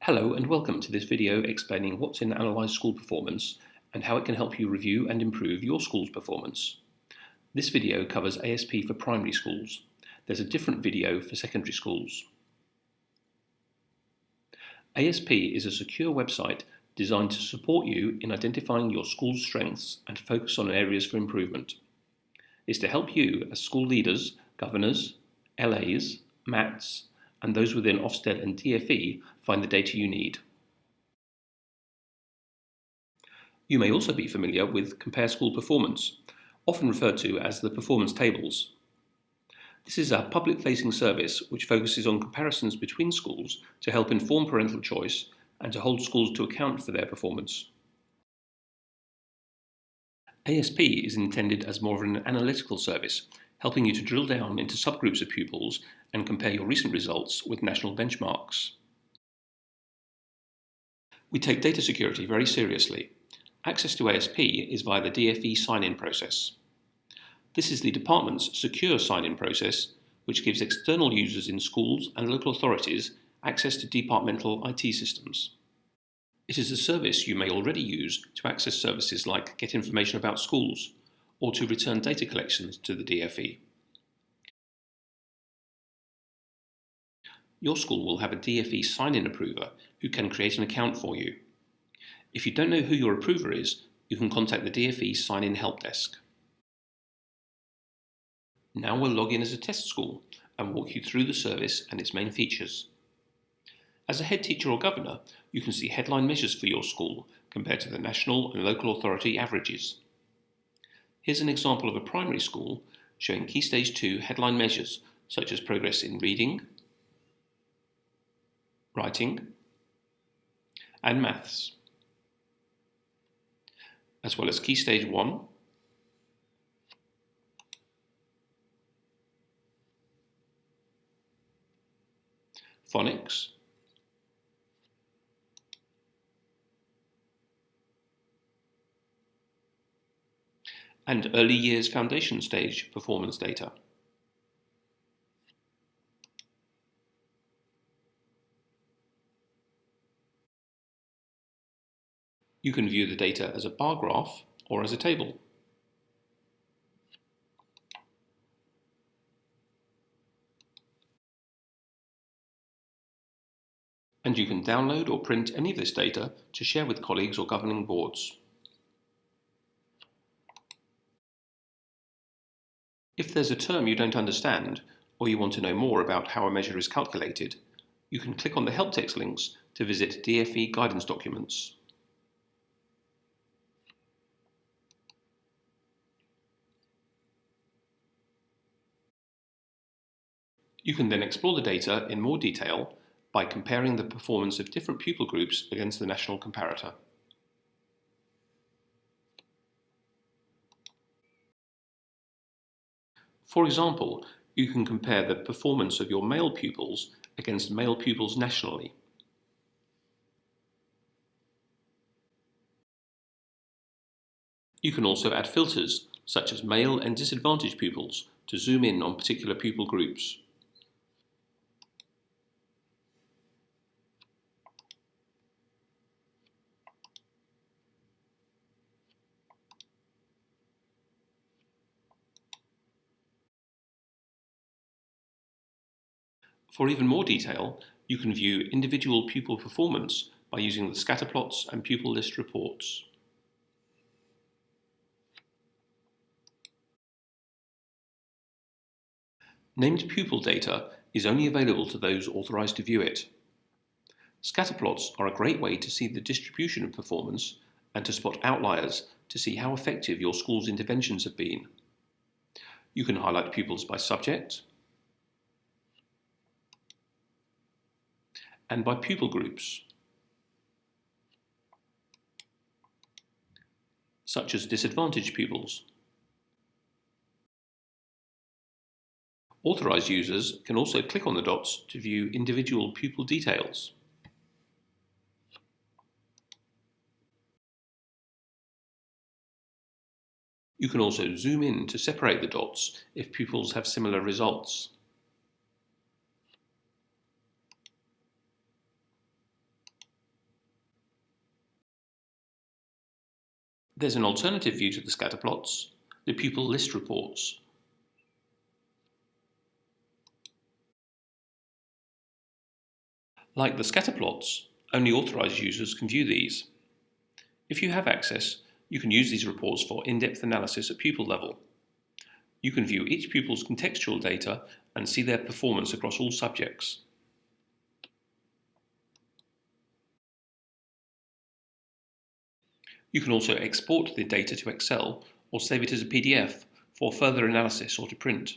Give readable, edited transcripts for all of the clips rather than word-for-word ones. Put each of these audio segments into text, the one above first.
Hello and welcome to this video explaining what's in Analyze School Performance and how it can help you review and improve your school's performance. This video covers ASP for primary schools. There's a different video for secondary schools. ASP is a secure website designed to support you in identifying your school's strengths and focus on areas for improvement. It's to help you as school leaders, governors, LAs, MATs, and those within Ofsted and DFE find the data you need. You may also be familiar with Compare School Performance, often referred to as the performance tables. This is a public-facing service which focuses on comparisons between schools to help inform parental choice and to hold schools to account for their performance. ASP is intended as more of an analytical service, helping you to drill down into subgroups of pupils and compare your recent results with national benchmarks. We take data security very seriously. Access to ASP is via the DFE sign-in process. This is the department's secure sign-in process, which gives external users in schools and local authorities access to departmental IT systems. It is a service you may already use to access services like get information about schools or to return data collections to the DFE. Your school will have a DFE sign-in approver who can create an account for you. If you don't know who your approver is, you can contact the DFE sign-in help desk. Now we'll log in as a test school and walk you through the service and its main features. As a head teacher or governor, you can see headline measures for your school compared to the national and local authority averages. Here's an example of a primary school showing Key Stage 2 headline measures such as progress in reading, writing, and maths, as well as Key Stage 1, phonics, and early years foundation stage performance data. You can view the data as a bar graph or as a table. And you can download or print any of this data to share with colleagues or governing boards. If there's a term you don't understand, or you want to know more about how a measure is calculated, you can click on the help text links to visit DFE guidance documents. You can then explore the data in more detail by comparing the performance of different pupil groups against the national comparator. For example, you can compare the performance of your male pupils against male pupils nationally. You can also add filters, such as male and disadvantaged pupils, to zoom in on particular pupil groups. For even more detail, you can view individual pupil performance by using the scatter plots and pupil list reports. Named pupil data is only available to those authorized to view it. Scatter plots are a great way to see the distribution of performance and to spot outliers to see how effective your school's interventions have been. You can highlight pupils by subject and by pupil groups, such as disadvantaged pupils. Authorized users can also click on the dots to view individual pupil details. You can also zoom in to separate the dots if pupils have similar results. There's an alternative view to the scatter plots, the pupil list reports. Like the scatter plots, only authorised users can view these. If you have access, you can use these reports for in-depth analysis at pupil level. You can view each pupil's contextual data and see their performance across all subjects. You can also export the data to Excel or save it as a PDF for further analysis or to print.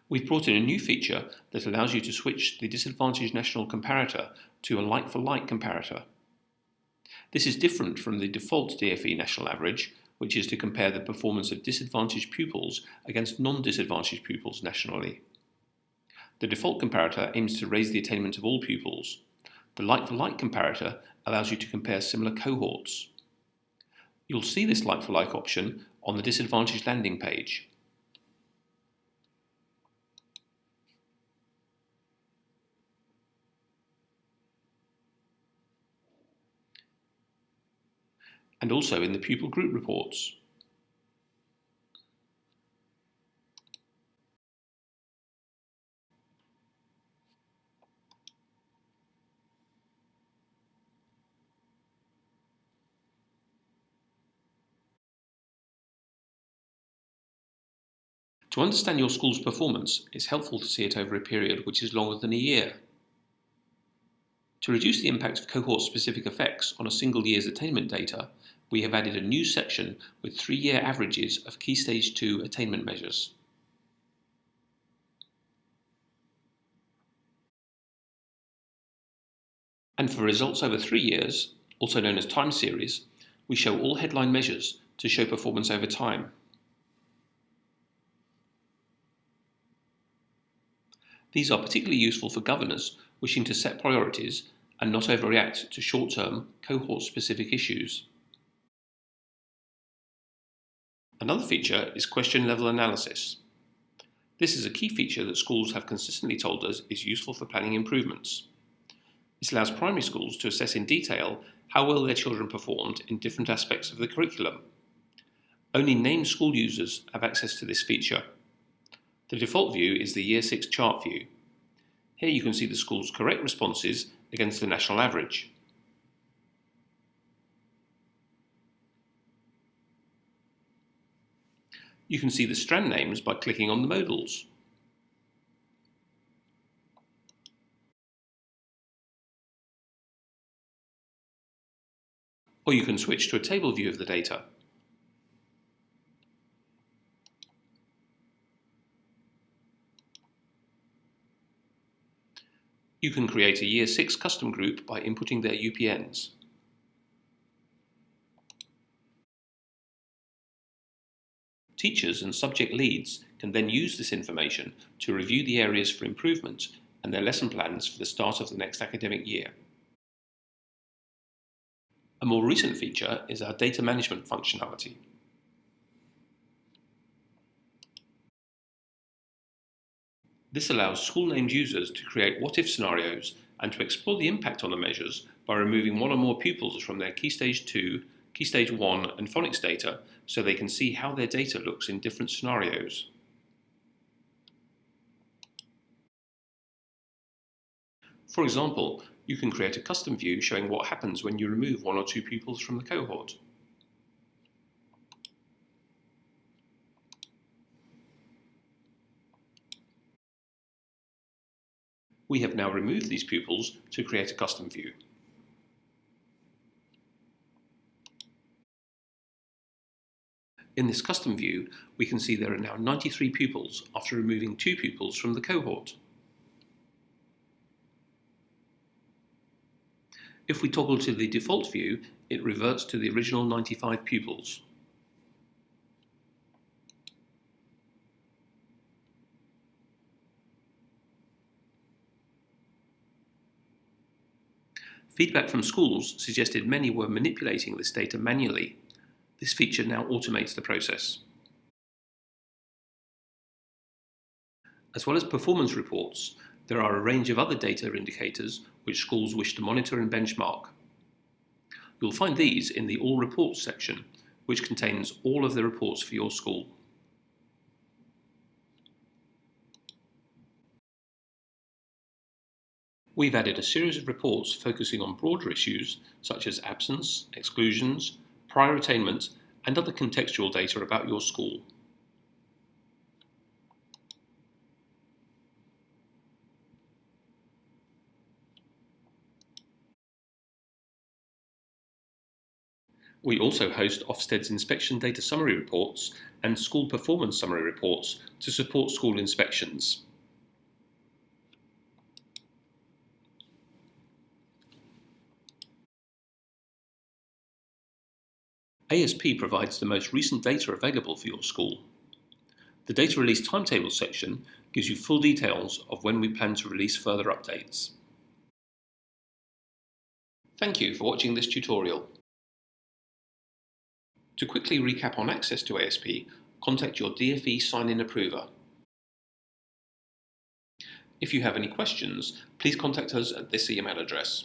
We've brought in a new feature that allows you to switch the disadvantaged national comparator to a like-for-like comparator. This is different from the default DFE national average, which is to compare the performance of disadvantaged pupils against non-disadvantaged pupils nationally. The default comparator aims to raise the attainment of all pupils. The like-for-like comparator allows you to compare similar cohorts. You'll see this like-for-like option on the disadvantaged landing page. And also in the pupil group reports. To understand your school's performance, it's helpful to see it over a period which is longer than a year. To reduce the impact of cohort-specific effects on a single year's attainment data, we have added a new section with 3-year averages of Key Stage 2 attainment measures. And for results over 3 years, also known as time series, we show all headline measures to show performance over time. These are particularly useful for governors wishing to set priorities and not overreact to short-term, cohort-specific issues. Another feature is question-level analysis. This is a key feature that schools have consistently told us is useful for planning improvements. This allows primary schools to assess in detail how well their children performed in different aspects of the curriculum. Only named school users have access to this feature. The default view is the Year 6 chart view. Here you can see the school's correct responses against the national average. You can see the strand names by clicking on the modals. Or you can switch to a table view of the data. You can create a Year 6 custom group by inputting their UPNs. Teachers and subject leads can then use this information to review the areas for improvement and their lesson plans for the start of the next academic year. A more recent feature is our data management functionality. This allows school-named users to create what-if scenarios and to explore the impact on the measures by removing one or more pupils from their Key Stage 2, Key Stage 1 and phonics data so they can see how their data looks in different scenarios. For example, you can create a custom view showing what happens when you remove one or two pupils from the cohort. We have now removed these pupils to create a custom view. In this custom view, we can see there are now 93 pupils after removing 2 pupils from the cohort. If we toggle to the default view, it reverts to the original 95 pupils. Feedback from schools suggested many were manipulating this data manually. This feature now automates the process. As well as performance reports, There are a range of other data indicators which schools wish to monitor and benchmark. You'll find these in the All Reports section, which contains all of the reports for your school. We've added a series of reports focusing on broader issues such as absence, exclusions, prior attainment, and other contextual data about your school. We also host Ofsted's inspection data summary reports and school performance summary reports to support school inspections. ASP provides the most recent data available for your school. The data release timetable section gives you full details of when we plan to release further updates. Thank you for watching this tutorial. To quickly recap on access to ASP, contact your DFE sign-in approver. If you have any questions, please contact us at this email address.